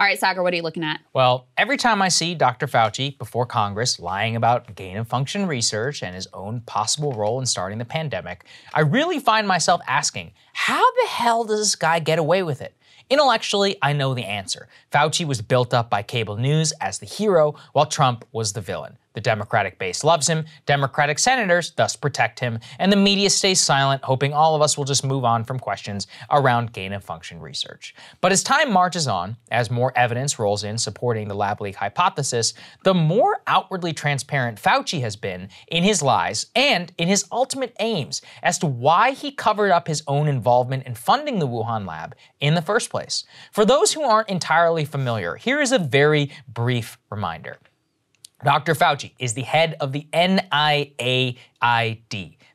All right, Saagar, what are you looking at? Well, every time I see Dr. Fauci before Congress lying about gain-of-function research and his own possible role in starting the pandemic, I really find myself asking, how the hell does this guy get away with it? Intellectually, I know the answer. Fauci was built up by cable news as the hero, while Trump was the villain. The Democratic base loves him, Democratic senators thus protect him, and the media stays silent, hoping all of us will just move on from questions around gain-of-function research. But as time marches on, as more evidence rolls in supporting the lab leak hypothesis, the more outwardly transparent Fauci has been in his lies and in his ultimate aims as to why he covered up his own involvement in funding the Wuhan lab in the first place. For those who aren't entirely familiar, here is a very brief reminder. Dr. Fauci is the head of the NIAID.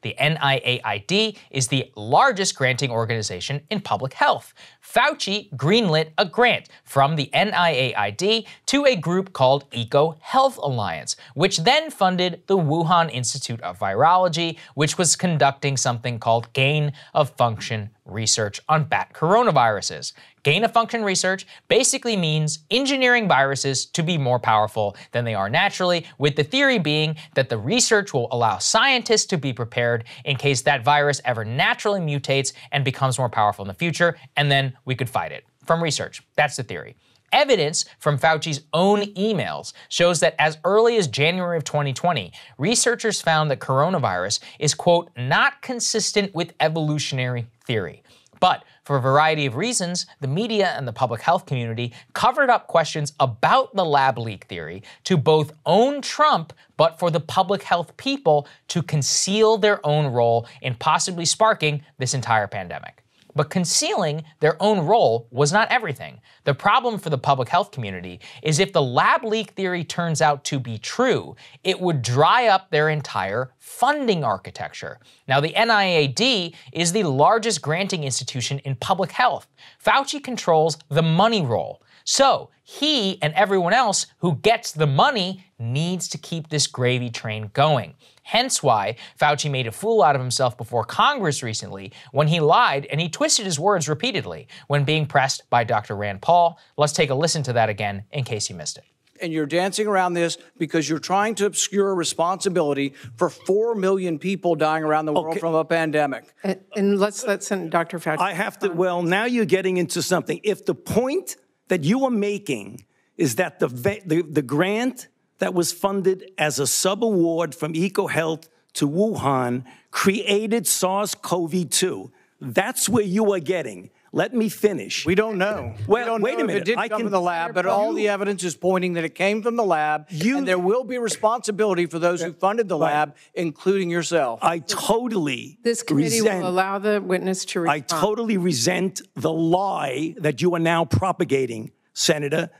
The NIAID is the largest granting organization in public health. Fauci greenlit a grant from the NIAID to a group called EcoHealth Alliance, which then funded the Wuhan Institute of Virology, which was conducting something called gain-of-function research on bat coronaviruses. Gain-of-function research basically means engineering viruses to be more powerful than they are naturally, with the theory being that the research will allow scientists to be prepared in case that virus ever naturally mutates and becomes more powerful in the future, and then we could fight it. From research, that's the theory. Evidence from Fauci's own emails shows that as early as January of 2020, researchers found that coronavirus is, quote, not consistent with evolutionary theory. But for a variety of reasons, the media and the public health community covered up questions about the lab leak theory to both own Trump, but for the public health people to conceal their own role in possibly sparking this entire pandemic. But concealing their own role was not everything. The problem for the public health community is if the lab leak theory turns out to be true, it would dry up their entire funding architecture. Now, the NIAID is the largest granting institution in public health. Fauci controls the money roll. So he and everyone else who gets the money needs to keep this gravy train going. Hence why Fauci made a fool out of himself before Congress recently when he lied and he twisted his words repeatedly when being pressed by Dr. Rand Paul. Let's take a listen to that again in case you missed it. And you're dancing around this because you're trying to obscure responsibility for 4 million people dying around the world from a pandemic. And let's let Dr. Fauci. I have to, well, now you're getting into something. If the point that you are making is that the grant that was funded as a sub-award from EcoHealth to Wuhan created SARS-CoV-2. That's where you are getting. Let me finish. We don't know. Well, wait a minute. If it did come from the lab, but all the evidence is pointing that it came from the lab, and there will be responsibility for those who funded the lab, including yourself. I totally This committee will allow the witness to respond. I totally resent the lie that you are now propagating, Senator,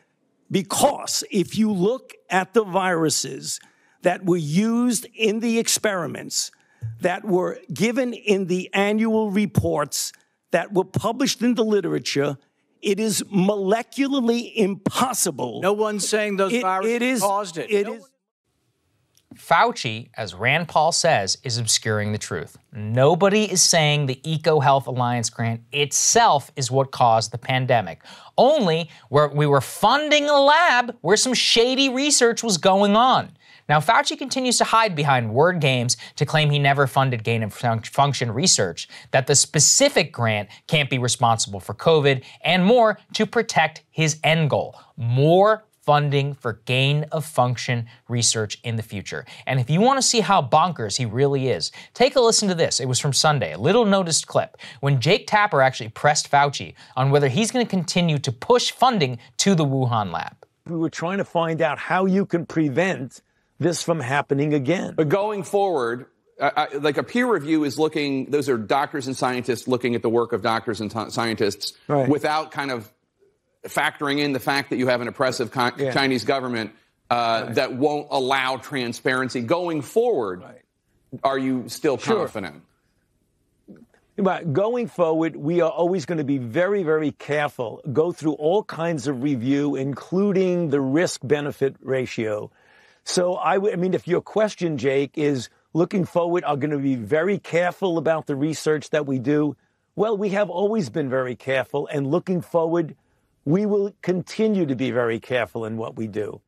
because if you look at the viruses that were used in the experiments, that were given in the annual reports, that were published in the literature, it is molecularly impossible. No one's saying those viruses caused it. Fauci, as Rand Paul says, is obscuring the truth. Nobody is saying the EcoHealth Alliance grant itself is what caused the pandemic. Only where we were funding a lab where some shady research was going on. Now, Fauci continues to hide behind word games to claim he never funded gain-of-function research, that the specific grant can't be responsible for COVID, and more to protect his end goal, more funding for gain-of-function research in the future. And if you want to see how bonkers he really is, take a listen to this. It was from Sunday, a little noticed clip, when Jake Tapper actually pressed Fauci on whether he's going to continue to push funding to the Wuhan lab. We were trying to find out how you can prevent this from happening again. But going forward, like a peer review is looking, those are doctors and scientists looking at the work of doctors and scientists without kind of factoring in the fact that you have an oppressive Chinese government that won't allow transparency. Going forward, are you still confident? But going forward, we are always going to be very, very careful, go through all kinds of review, including the risk-benefit ratio. So, I mean, if your question, Jake, is looking forward, are going to be very careful about the research that we do, well, we have always been very careful, and looking forward, we will continue to be very careful in what we do.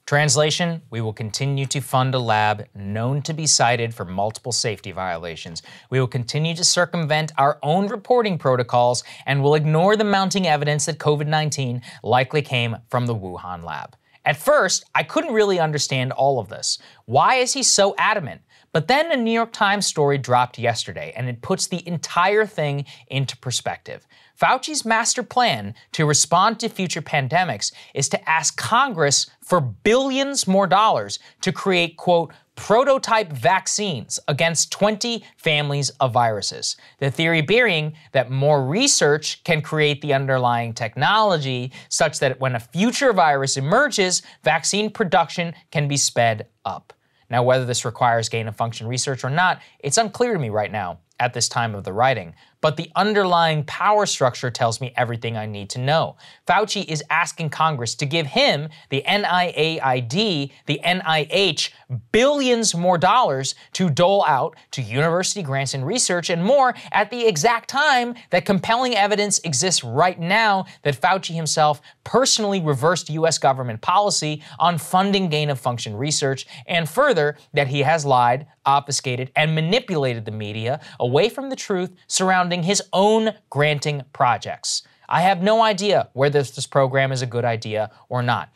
Translation, we will continue to fund a lab known to be cited for multiple safety violations. We will continue to circumvent our own reporting protocols and will ignore the mounting evidence that COVID-19 likely came from the Wuhan lab. At first, I couldn't really understand all of this. Why is he so adamant? But then a New York Times story dropped yesterday, and it puts the entire thing into perspective. Fauci's master plan to respond to future pandemics is to ask Congress for billions more dollars to create, quote, prototype vaccines against 20 families of viruses. The theory being that more research can create the underlying technology such that when a future virus emerges, vaccine production can be sped up. Now, whether this requires gain-of-function research or not, it's unclear to me right now at this time of the writing. But the underlying power structure tells me everything I need to know. Fauci is asking Congress to give him, the NIAID, the NIH, billions more dollars to dole out to university grants and research and more at the exact time that compelling evidence exists right now that Fauci himself personally reversed U.S. government policy on funding gain-of-function research, and further, that he has lied, obfuscated, and manipulated the media away from the truth surrounding his own granting projects. I have no idea whether this program is a good idea or not.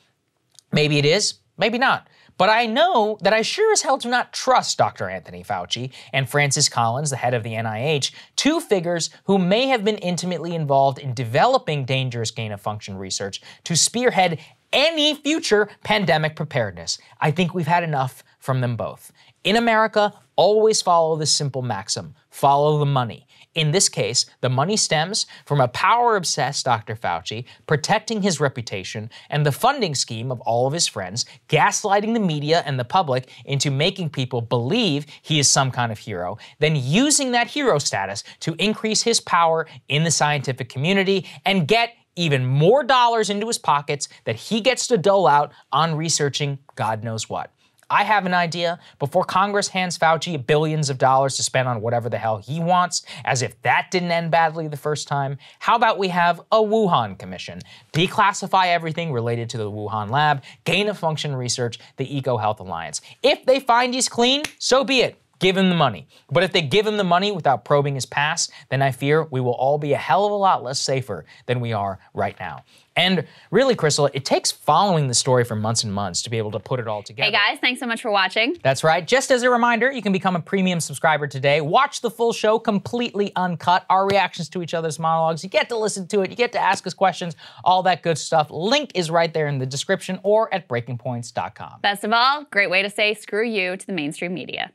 Maybe it is, maybe not. But I know that I sure as hell do not trust Dr. Anthony Fauci and Francis Collins, the head of the NIH, two figures who may have been intimately involved in developing dangerous gain-of-function research to spearhead any future pandemic preparedness. I think we've had enough from them both. In America, always follow this simple maxim: follow the money. In this case, the money stems from a power-obsessed Dr. Fauci protecting his reputation and the funding scheme of all of his friends, gaslighting the media and the public into making people believe he is some kind of hero, then using that hero status to increase his power in the scientific community and get even more dollars into his pockets that he gets to dole out on researching God knows what. I have an idea. Before Congress hands Fauci billions of dollars to spend on whatever the hell he wants, as if that didn't end badly the first time, how about we have a Wuhan commission? Declassify everything related to the Wuhan lab, gain-of-function research, the EcoHealth Alliance. If they find he's clean, so be it. Give him the money. But if they give him the money without probing his past, then I fear we will all be a hell of a lot less safer than we are right now. And really, Crystal, it takes following the story for months and months to be able to put it all together. Hey guys, thanks so much for watching. That's right. Just as a reminder, you can become a premium subscriber today. Watch the full show completely uncut, our reactions to each other's monologues. You get to listen to it. You get to ask us questions, all that good stuff. Link is right there in the description or at breakingpoints.com. Best of all, great way to say screw you to the mainstream media.